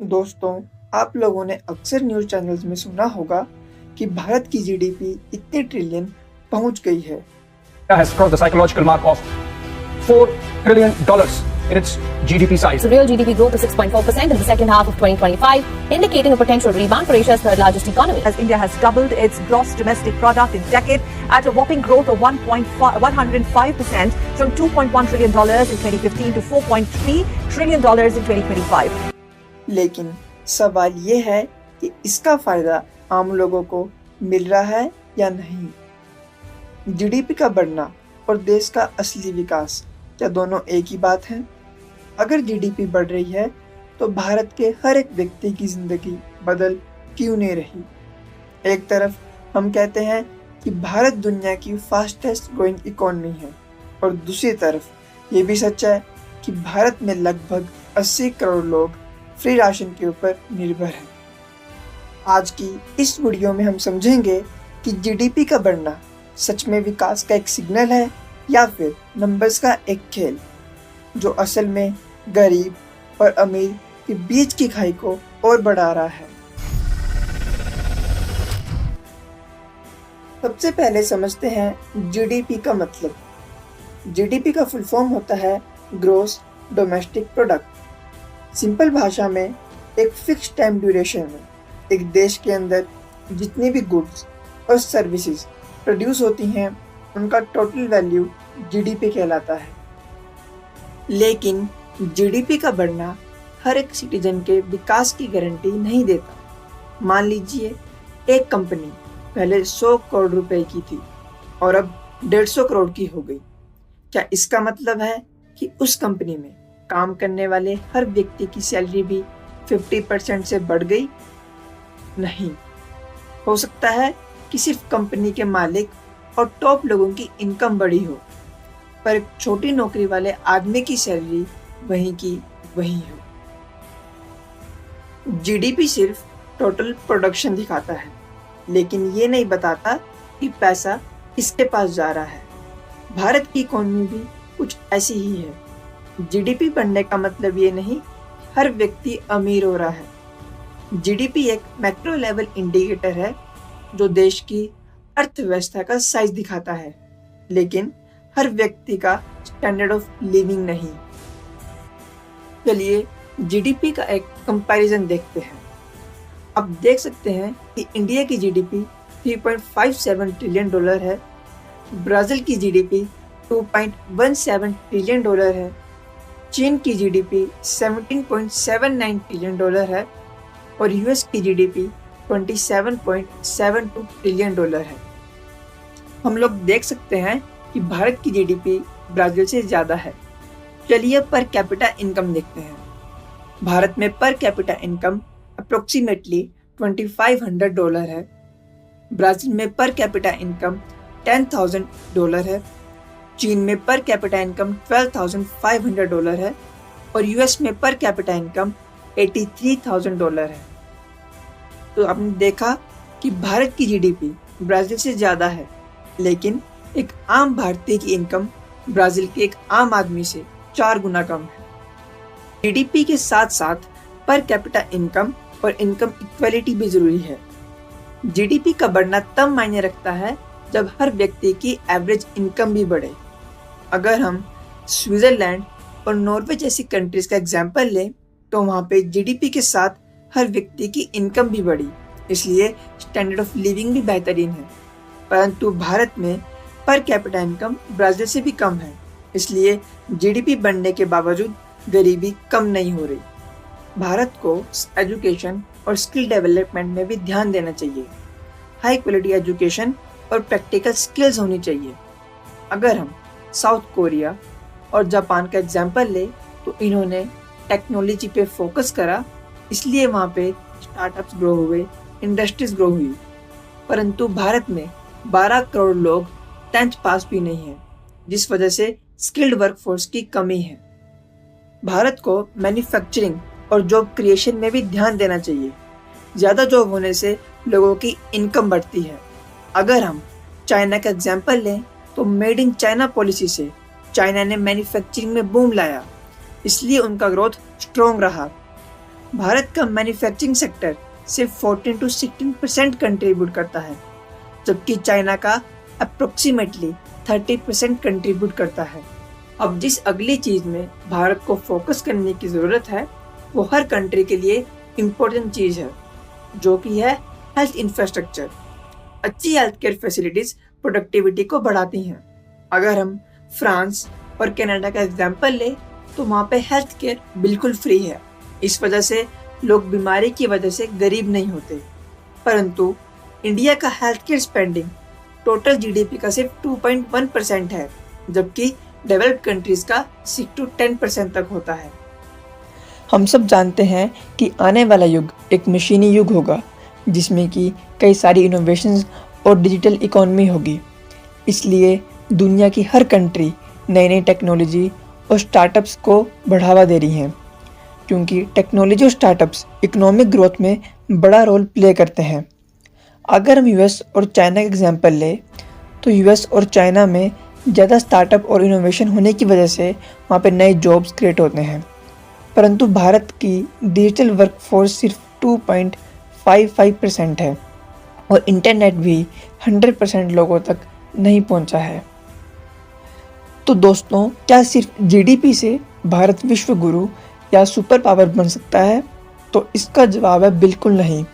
दोस्तों, आप लोगों ने अक्सर न्यूज़ चैनल्स में सुना होगा कि भारत की जीडीपी इतने ट्रिलियन पहुंच गई है। has crossed the psychological mark of $4 trillion in its GDP size. So real GDP growth of 6.4% in the second half of 2025, indicating a potential rebound for Asia's third largest economy. As India has doubled its gross domestic product in decade at a whopping growth of 105% from $2.1 trillion in 2015 to $4.3 trillion in 2025. लेकिन सवाल ये है कि इसका फायदा आम लोगों को मिल रहा है या नहीं। जीडीपी का बढ़ना और देश का असली विकास क्या दोनों एक ही बात है? अगर जीडीपी बढ़ रही है तो भारत के हर एक व्यक्ति की जिंदगी बदल क्यों नहीं रही? एक तरफ हम कहते हैं कि भारत दुनिया की फास्टेस्ट ग्रोइंग इकोनॉमी है और दूसरी तरफ ये भी सच है कि भारत में लगभग 80 करोड़ लोग फ्री राशन के ऊपर निर्भर हैं। आज की इस वीडियो में हम समझेंगे कि जीडीपी का बढ़ना सच में विकास का एक सिग्नल है या फिर नंबर्स का एक खेल जो असल में गरीब और अमीर के बीच की खाई को और बढ़ा रहा है। सबसे पहले समझते हैं जीडीपी का मतलब। जीडीपी का फुल फॉर्म होता है ग्रॉस डोमेस्टिक प्रोडक्ट। सिंपल भाषा में एक फिक्स टाइम ड्यूरेशन है। एक देश के अंदर जितनी भी गुड्स और सर्विसेज प्रोड्यूस होती हैं उनका टोटल वैल्यू जीडीपी कहलाता है। लेकिन जीडीपी का बढ़ना हर एक सिटीजन के विकास की गारंटी नहीं देता। मान लीजिए एक कंपनी पहले 100 करोड़ रुपए की थी और अब 150 करोड़ की हो गई। क्या इसका मतलब है कि उस कंपनी में काम करने वाले हर व्यक्ति की सैलरी भी 50% से बढ़ गई? नहीं। हो सकता है कि सिर्फ कंपनी के मालिक और टॉप लोगों की इनकम बढ़ी हो, पर एक छोटी नौकरी वाले आदमी की सैलरी वहीं की वहीं हो। जीडीपी सिर्फ टोटल प्रोडक्शन दिखाता है, लेकिन ये नहीं बताता कि पैसा किसके पास जा रहा है। भारत की इकोनॉमी भी कुछ ऐसी ही है। जीडीपी बढ़ने का मतलब ये नहीं हर व्यक्ति अमीर हो रहा है। जीडीपी एक मैक्रो लेवल इंडिकेटर है जो देश की अर्थव्यवस्था का साइज दिखाता है, लेकिन हर व्यक्ति का स्टैंडर्ड ऑफ लिविंग नहीं। चलिए जीडीपी का एक कंपैरिजन देखते हैं। अब देख सकते हैं कि इंडिया की जीडीपी $3.57 ट्रिलियन है, ब्राजील की जीडीपी $2.17 ट्रिलियन है, चीन की जीडीपी $17.79 ट्रिलियन है और यूएस की जीडीपी $27.72 ट्रिलियन है। हम लोग देख सकते हैं कि भारत की जीडीपी ब्राजील से ज़्यादा है। चलिए पर कैपिटा इनकम देखते हैं। भारत में पर कैपिटा इनकम अप्रोक्सीमेटली $2500 है। ब्राजील में पर कैपिटा इनकम $10,000 है। चीन में पर कैपिटा इनकम $12,500 है और यूएस में पर कैपिटा इनकम $83,000 है। तो आपने देखा कि भारत की जीडीपी ब्राजील से ज़्यादा है, लेकिन एक आम भारतीय की इनकम ब्राजील के एक आम आदमी से 4 गुना कम है। जीडीपी के साथ साथ पर कैपिटा इनकम और इनकम इक्वलिटी भी जरूरी है। जीडीपी का बढ़ना तब मायने रखता है जब हर व्यक्ति की एवरेज इनकम भी बढ़े। अगर हम स्विट्जरलैंड और नॉर्वे जैसी कंट्रीज का एग्जाम्पल लें तो वहाँ पे जीडीपी के साथ हर व्यक्ति की इनकम भी बढ़ी, इसलिए स्टैंडर्ड ऑफ लिविंग भी बेहतरीन है। परंतु भारत में पर कैपिटा इनकम ब्राजील से भी कम है, इसलिए जीडीपी बढ़ने के बावजूद गरीबी कम नहीं हो रही। भारत को एजुकेशन और स्किल डेवलपमेंट में भी ध्यान देना चाहिए। हाई क्वालिटी एजुकेशन और प्रैक्टिकल स्किल्स होनी चाहिए। अगर हम साउथ कोरिया और जापान का एग्जाम्पल ले तो इन्होंने टेक्नोलॉजी पे फोकस करा, इसलिए वहाँ पे स्टार्टअप्स ग्रो हुए, इंडस्ट्रीज ग्रो हुई। परंतु भारत में 12 करोड़ लोग 10th पास भी नहीं है, जिस वजह से स्किल्ड वर्कफोर्स की कमी है। भारत को मैन्युफैक्चरिंग और जॉब क्रिएशन में भी ध्यान देना चाहिए। ज़्यादा जॉब होने से लोगों की इनकम बढ़ती है। अगर हम चाइना का एग्जाम्पल लें तो मेड इन चाइना पॉलिसी से चाइना ने मैन्युफैक्चरिंग में बूम लाया, इसलिए उनका ग्रोथ स्ट्रॉन्ग रहा। भारत का मैन्युफैक्चरिंग सेक्टर सिर्फ 14 to 16% कंट्रीब्यूट करता है, जबकि चाइना का अप्रोक्सीमेटली 30% कंट्रीब्यूट करता है। अब जिस अगली चीज़ में भारत को फोकस करने की ज़रूरत है वो हर कंट्री के लिए इम्पोर्टेंट चीज़ है, जो कि है हेल्थ इंफ्रास्ट्रक्चर। अच्छी हेल्थ केयर फैसिलिटीज़ प्रोडक्टिविटी को बढ़ाती हैं। अगर हम फ्रांस और कनाडा का एग्जाम्पल लें तो वहाँ पे हेल्थ केयर बिल्कुल फ्री है। इस वजह से लोग बीमारी की वजह से गरीब नहीं होते। परंतु इंडिया का health care spending total GDP का सिर्फ 2.1% है, जबकि डेवलप्ड कंट्रीज का 6 to 10% तक होता है। हम सब जानते हैं कि आने वाला युग एक मशीनी युग होगा, जिसमें कि कई सारी इनोवेशंस और डिजिटल इकोनॉमी होगी। इसलिए दुनिया की हर कंट्री नई नई टेक्नोलॉजी और स्टार्टअप्स को बढ़ावा दे रही हैं, क्योंकि टेक्नोलॉजी और स्टार्टअप्स इकोनॉमिक ग्रोथ में बड़ा रोल प्ले करते हैं। अगर हम यूएस और चाइना का एग्जांपल लें तो यूएस और चाइना में ज़्यादा स्टार्टअप और इनोवेशन होने की वजह से वहाँ पे नए जॉब्स क्रिएट होते हैं, परंतु भारत की डिजिटल वर्कफोर्स सिर्फ 2.55% है और इंटरनेट भी 100% लोगों तक नहीं पहुँचा है। तो दोस्तों, क्या सिर्फ जीडीपी से भारत विश्व गुरु या सुपर पावर बन सकता है? तो इसका जवाब है बिल्कुल नहीं।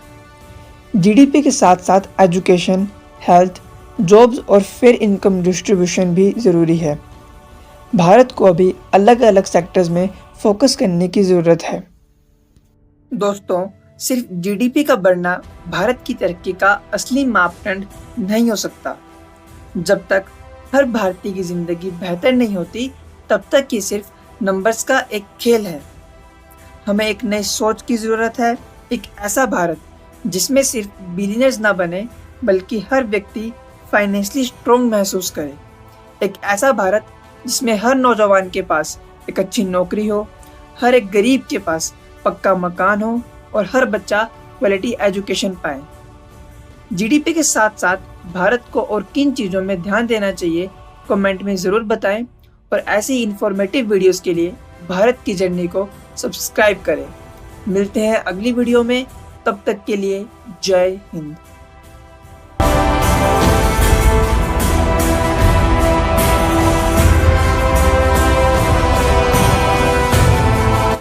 जीडीपी के साथ साथ एजुकेशन, हेल्थ, जॉब्स और फेयर इनकम डिस्ट्रीब्यूशन भी ज़रूरी है। भारत को अभी अलग अलग सेक्टर्स में फोकस करने की ज़रूरत है। दोस्तों, सिर्फ जीडीपी का बढ़ना भारत की तरक्की का असली मापदंड नहीं हो सकता। जब तक हर भारतीय की ज़िंदगी बेहतर नहीं होती, तब तक ये सिर्फ नंबर्स का एक खेल है। हमें एक नई सोच की ज़रूरत है, एक ऐसा भारत जिसमें सिर्फ बिलियनर्स ना बने बल्कि हर व्यक्ति फाइनेंशियली स्ट्रॉन्ग महसूस करे। एक ऐसा भारत जिसमें हर नौजवान के पास एक अच्छी नौकरी हो, हर एक गरीब के पास पक्का मकान हो और हर बच्चा क्वालिटी एजुकेशन पाए। जीडीपी के साथ साथ भारत को और किन चीज़ों में ध्यान देना चाहिए, कमेंट में ज़रूर बताएं और ऐसी इन्फॉर्मेटिव वीडियोस के लिए भारत की जर्नी को सब्सक्राइब करें। मिलते हैं अगली वीडियो में, तब तक के लिए जय हिंद।